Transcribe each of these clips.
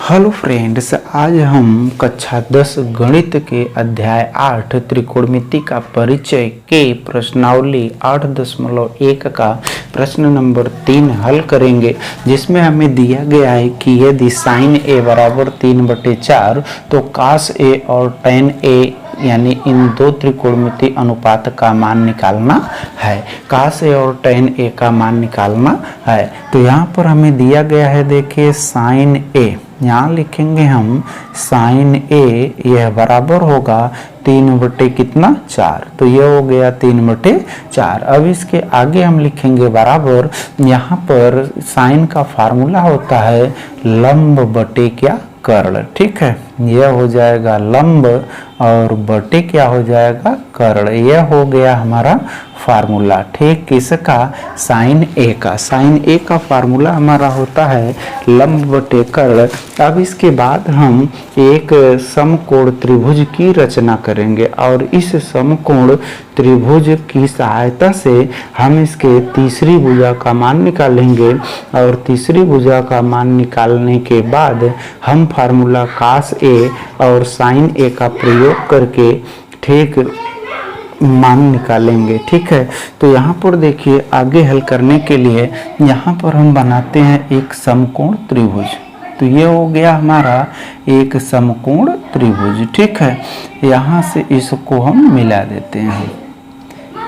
Hello friends, आज हम कक्षा 10 गणित के अध्याय 8 त्रिकोणमिति का परिचय के प्रश्नावली 8.1 का प्रश्न नंबर 3 हल करेंगे, जिसमें हमें दिया गया है कि यदि साइन ए बराबर 3/4 तो कास ए और टेन ए यानी इन दो त्रिकोणमिति अनुपात का मान निकालना है। कास ए और टेन ए का मान निकालना है। तो यहाँ पर हमें दिया गया है, देखिए साइन ए, यहाँ लिखेंगे हम साइन ए, यह बराबर होगा 3/4। तो यह हो गया 3/4। अब इसके आगे हम लिखेंगे बराबर, यहाँ पर साइन का फार्मूला होता है लंब बटे क्या कर्ण। ठीक है, यह हो जाएगा लंब और बटे क्या हो जाएगा कर्ण। यह हो गया हमारा फार्मूला। ठीक, किसका? साइन ए का। साइन ए का फार्मूला हमारा होता है लंब बटे कर्ण। अब इसके बाद हम एक समकोण त्रिभुज की रचना करेंगे और इस समकोण त्रिभुज की सहायता से हम इसके तीसरी भुजा का मान निकालेंगे और तीसरी भुजा का मान निकालने के बाद हम फार्मूला कास ए और साइन ए का प्रयोग करके ठीक मान निकालेंगे। ठीक है, तो यहाँ पर देखिए आगे हल करने के लिए यहाँ पर हम बनाते हैं एक समकोण त्रिभुज। तो ये हो गया हमारा एक समकोण त्रिभुज। ठीक है, यहाँ से इसको हम मिला देते हैं।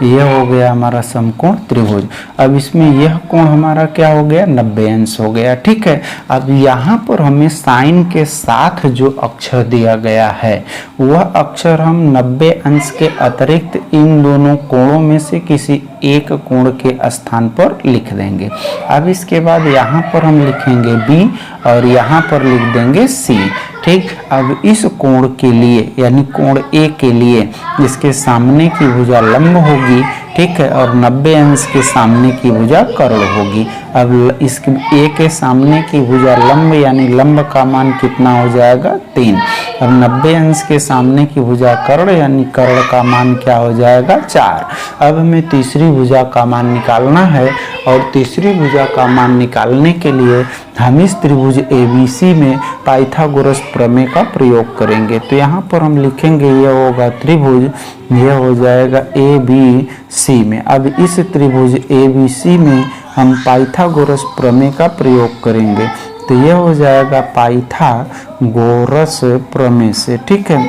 यह हो गया हमारा समकोण त्रिभुज। अब इसमें यह कोण हमारा क्या हो गया? 90 अंश हो गया। ठीक है, अब यहाँ पर हमें साइन के साथ जो अक्षर दिया गया है वह अक्षर हम 90 अंश के अतिरिक्त इन दोनों कोणों में से किसी एक कोण के स्थान पर लिख देंगे। अब इसके बाद यहाँ पर हम लिखेंगे बी और यहाँ पर लिख देंगे सी। ठीक, अब इस कोण के लिए यानी कोण ए के लिए इसके सामने की भुजा लंब होगी। ठीक है, और 90 अंश के सामने की भुजा कर्ण होगी। अब इस ए के सामने की भुजा लंब यानी लंब का मान कितना हो जाएगा? 3। अब 90 अंश के सामने की भुजा कर्ण यानी कर्ण का मान क्या हो जाएगा? 4। अब हमें तीसरी भुजा का मान निकालना है और तीसरी भुजा का मान निकालने के लिए हम इस त्रिभुज ABC में पाइथागोरस प्रमेय का प्रयोग करेंगे। तो यहाँ पर हम लिखेंगे यह होगा त्रिभुज, यह हो जाएगा ABC में। अब इस त्रिभुज ABC में हम पाइथागोरस प्रमेय का प्रयोग करेंगे। तो यह हो जाएगा पाइथागोरस प्रमेय से। ठीक है,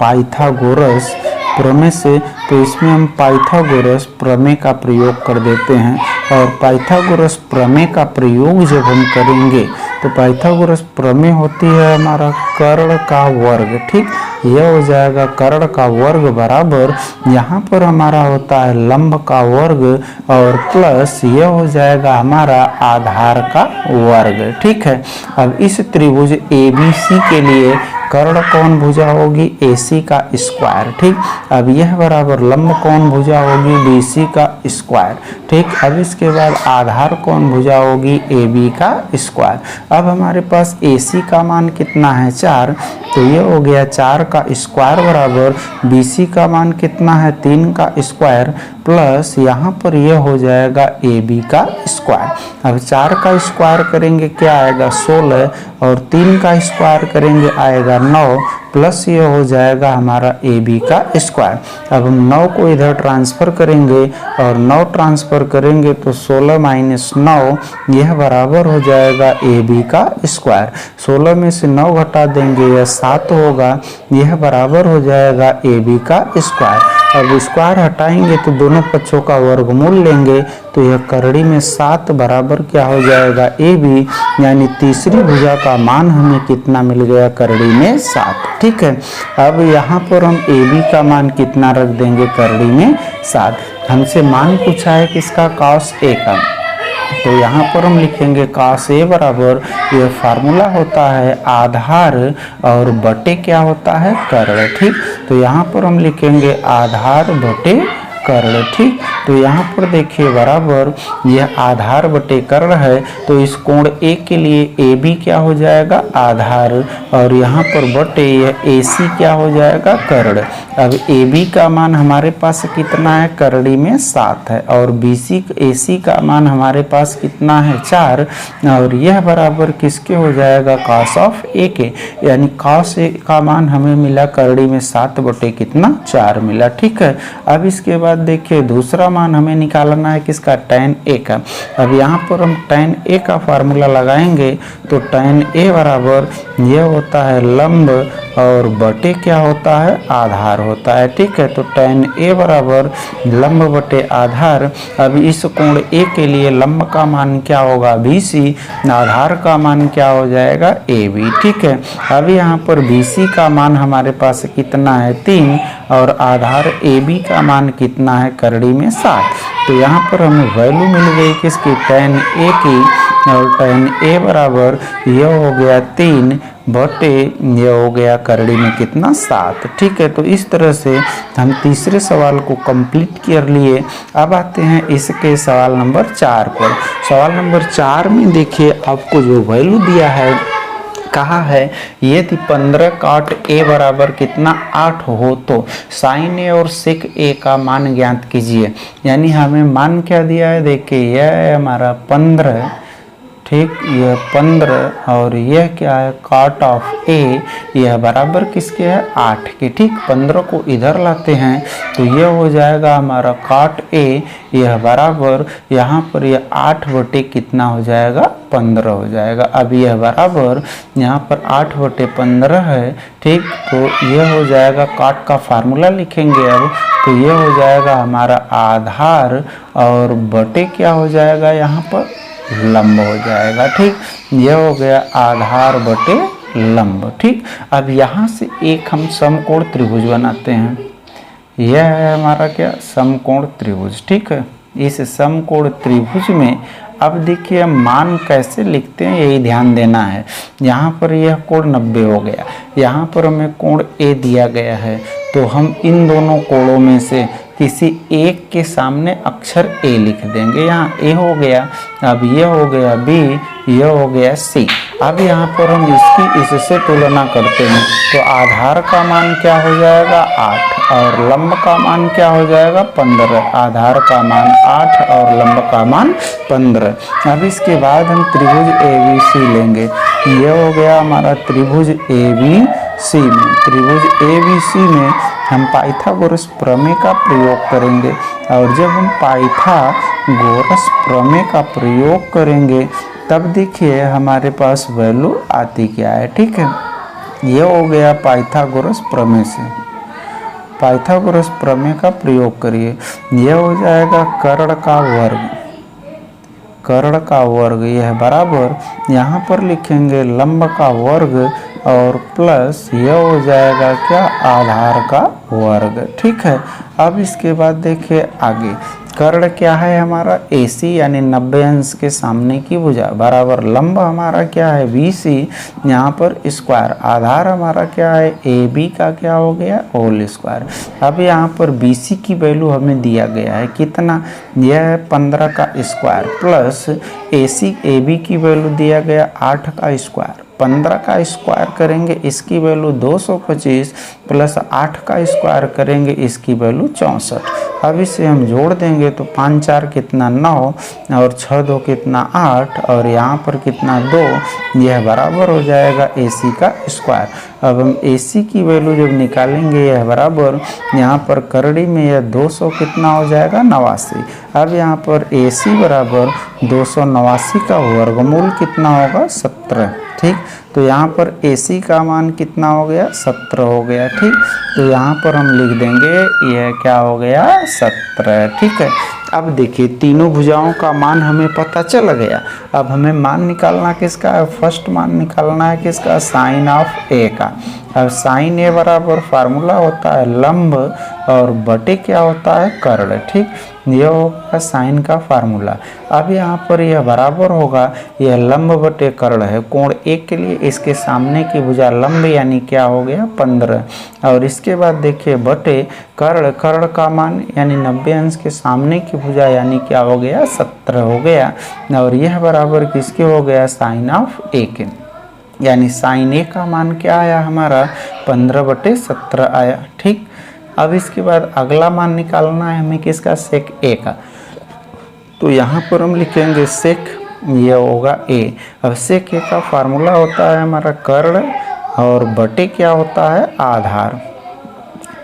पाइथागोरस प्रमेय से। तो इसमें हम पाइथागोरस प्रमेय का प्रयोग कर देते हैं और पाइथागोरस प्रमेय का प्रयोग जब हम करेंगे तो पाइथागोरस प्रमेय होती है हमारा कर्ण का वर्ग। ठीक, यह हो जाएगा कर्ण का वर्ग बराबर यहाँ पर हमारा होता है लंब का वर्ग और प्लस यह हो जाएगा हमारा आधार का वर्ग। ठीक है, अब इस त्रिभुज ABC के लिए कर्ण कौन भुजा होगी? AC का स्क्वायर। ठीक, अब यह बराबर लंब कौन भुजा होगी? BC का स्क्वायर। ठीक, अब इसके बाद आधार कौन भुजा होगी? AB का स्क्वायर। अब हमारे पास AC का मान कितना है? 4। तो ये हो गया 4 का स्क्वायर बराबर BC का मान कितना है? 3 का स्क्वायर प्लस यहाँ पर यह हो जाएगा AB का स्क्वायर। अब 4 का स्क्वायर करेंगे क्या आएगा? 16 और 3 का स्क्वायर करेंगे आएगा 9 प्लस ये हो जाएगा हमारा AB का स्क्वायर। अब हम 9 को इधर ट्रांसफर करेंगे और 9 ट्रांसफर करेंगे तो 16 - 9 यह बराबर हो जाएगा AB का स्क्वायर। 16 में से 9 घटा देंगे यह 7 होगा, यह बराबर हो जाएगा AB का स्क्वायर। अब स्क्वायर हटाएंगे तो दोनों पक्षों का वर्गमूल लेंगे तो यह करड़ी में 7 बराबर क्या हो जाएगा? AB, यानी तीसरी भुजा का मान हमें कितना मिल गया? करड़ी में 7। ठीक है, अब यहाँ पर हम AB का मान कितना रख देंगे? करड़ी में 7। हमसे मान पूछा है किसका? cos A का। तो यहाँ पर हम लिखेंगे cos A बराबर, यह फार्मूला होता है आधार और बटे क्या होता है? कर्ण। ठीक, तो यहाँ पर हम लिखेंगे आधार बटे कर्ण। ठीक, तो यहाँ पर देखिए बराबर यह आधार बटे कर्ण है। तो इस कोण A के लिए AB क्या हो जाएगा? आधार और यहाँ पर बटे यह AC क्या हो जाएगा? कर्ण। अब ए बी का मान हमारे पास कितना है, करड़ी में 7 है, और बी सी ए सी का मान हमारे पास कितना है, 4, और यह बराबर किसके हो जाएगा, cos ऑफ ए के, यानी cos ए का मान हमें मिला करड़ी में 7 बटे कितना, 4 मिला। ठीक है, अब इसके बाद देखिए दूसरा मान हमें निकालना है किसका, tan ए का। अब यहाँ पर हम tan ए का फार्मूला लगाएंगे तो tan ए बराबर यह होता है लंब और बटे क्या होता है, आधार होता है। ठीक है, तो tan ए बराबर लंब बटे आधार। अब इस कोण ए के लिए लंब का मान क्या होगा, BC, आधार का मान क्या हो जाएगा, AB। ठीक है, अब यहाँ पर BC का मान हमारे पास कितना है, 3, और आधार AB का मान कितना है, करड़ी में 7। तो यहाँ पर हमें वैल्यू मिल गई किसकी, tan ए की, और tan ए बराबर यह हो गया 3 बटे ये हो गया करड़ी में कितना, 7। ठीक है, तो इस तरह से हम तीसरे सवाल को कंप्लीट कर लिए। अब आते हैं इसके सवाल नंबर 4 पर। सवाल नंबर 4 में देखिए आपको जो वैल्यू दिया है, कहा है यदि 15 cot ए बराबर कितना, 8 हो तो sin ए और sec ए का मान ज्ञात कीजिए। यानी हमें मान क्या दिया है, देखिए यह है हमारा 15, ठीक, यह 15 और यह क्या है, cot ऑफ ए, यह बराबर किसके है, 8 के। ठीक, 15 को इधर लाते हैं तो यह हो जाएगा हमारा cot ए, यह बराबर यहाँ पर यह 8 बटे कितना हो जाएगा, 15 हो जाएगा। अब यह बराबर यहाँ पर 8 बटे 15 है। ठीक, तो यह हो जाएगा, cot का फार्मूला लिखेंगे अब, तो यह हो जाएगा हमारा आधार और बटे क्या हो जाएगा, यहाँ पर लंब हो जाएगा। ठीक, यह हो गया आधार बटे लंब। ठीक, अब यहाँ से एक हम समकोण त्रिभुज बनाते हैं। यह है हमारा क्या, समकोण त्रिभुज। ठीक है, इस समकोण त्रिभुज में अब देखिए मान कैसे लिखते हैं यही ध्यान देना है। यहाँ पर यह कोण 90 हो गया, यहाँ पर हमें कोण ए दिया गया है, तो हम इन दोनों कोणों में से किसी एक के सामने अक्षर ए लिख देंगे। यहाँ ए हो गया, अब ये हो गया बी, ये हो गया सी। अब यहाँ पर हम इसकी इससे तुलना करते हैं तो आधार का मान क्या हो जाएगा, 8, और लंब का मान क्या हो जाएगा, 15। आधार का मान 8 और लंब का मान 15। अब इसके बाद हम त्रिभुज ABC लेंगे। ये हो गया हमारा त्रिभुज ABC में, त्रिभुज ABC में हम पाइथागोरस प्रमेय का प्रयोग करेंगे, और जब हम पाइथागोरस प्रमेय का प्रयोग करेंगे तब देखिए हमारे पास वैल्यू आती क्या है। ठीक है, ये हो गया पाइथागोरस प्रमेय से, पाइथागोरस प्रमेय का प्रयोग करिए। यह हो जाएगा कर्ण का वर्ग, कर्ण का वर्ग, यह बराबर यहाँ पर लिखेंगे लंब का वर्ग और प्लस यह हो जाएगा क्या, आधार का वर्ग। ठीक है, अब इसके बाद देखिए आगे कर्ण क्या है हमारा, AC यानी 90 अंश के सामने की भुजा, बराबर लंब हमारा क्या है, BC, यहाँ पर स्क्वायर, आधार हमारा क्या है, AB का क्या हो गया, होल स्क्वायर। अब यहाँ पर BC की वैल्यू हमें दिया गया है कितना, यह है 15 का स्क्वायर, प्लस AB की वैल्यू दिया गया 8 का स्क्वायर, 15 का स्क्वायर करेंगे इसकी वैल्यू 225, प्लस 8 का स्क्वायर करेंगे इसकी वैल्यू 64। अब इसे हम जोड़ देंगे तो 5 4 कितना 9, और 6 2 कितना 8, और यहाँ पर कितना 2, यह बराबर हो जाएगा AC का स्क्वायर। अब हम AC की वैल्यू जब निकालेंगे यह बराबर यहाँ पर करड़ी में यह 200 कितना हो जाएगा, 89। अब यहाँ पर AC बराबर 289 का वर्गमूल कितना होगा, 17। ठीक, तो यहाँ पर AC का मान कितना हो गया, 17 हो गया। ठीक, तो यहाँ पर हम लिख देंगे यह क्या हो गया, 17। ठीक है, अब देखिए तीनों भुजाओं का मान हमें पता चल गया। अब हमें मान निकालना किसका है, फर्स्ट मान निकालना है किसका, साइन ऑफ ए का। अब साइन ए बराबर फार्मूला होता है लंब और बटे क्या होता है, कर्ण। ठीक, यह होगा साइन का फार्मूला। अब यहाँ पर यह बराबर होगा, यह लंब बटे कर्ण है, कोण एक के लिए इसके सामने की भुजा लंब यानी क्या हो गया, 15, और इसके बाद देखिए बटे कर्ण, कर्ण का मान यानी 90 अंश के सामने की भुजा यानी क्या हो गया, 17 हो गया, और यह बराबर किसके हो गया, साइन ऑफ ए के, यानी साइन ए का मान क्या आया हमारा, 15/17 आया। ठीक, अब इसके बाद अगला मान निकालना है हमें किसका, सेक ए का। तो यहाँ पर हम लिखेंगे सेक, ये होगा ए। अब सेक ए का फार्मूला होता है हमारा कर्ण और बटे क्या होता है, आधार।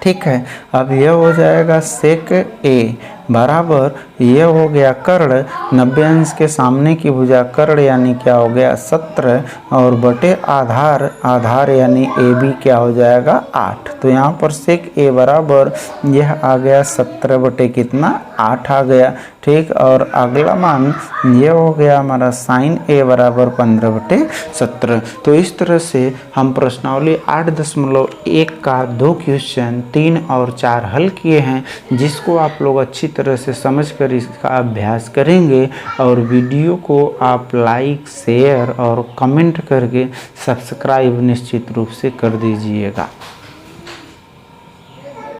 ठीक है, अब यह हो जाएगा सेक ए बराबर ये हो गया कर्ण, 90 अंश के सामने की भुजा कर्ण यानी क्या हो गया 17 और बटे आधार, आधार यानी ए बी क्या हो जाएगा 8। तो यहाँ पर सेक ए बराबर यह आ गया 17 बटे कितना 8 आ गया। ठीक, और अगला मान ये हो गया हमारा साइन ए बराबर 15 बटे 17। तो इस तरह से हम प्रश्नावली 8.1 का 2 क्वेश्चन 3 और 4 हल किए हैं, जिसको आप लोग अच्छी तरह से समझकर इसका अभ्यास करेंगे। और वीडियो को आप लाइक, शेयर और कमेंट करके सब्सक्राइब निश्चित रूप से कर दीजिएगा।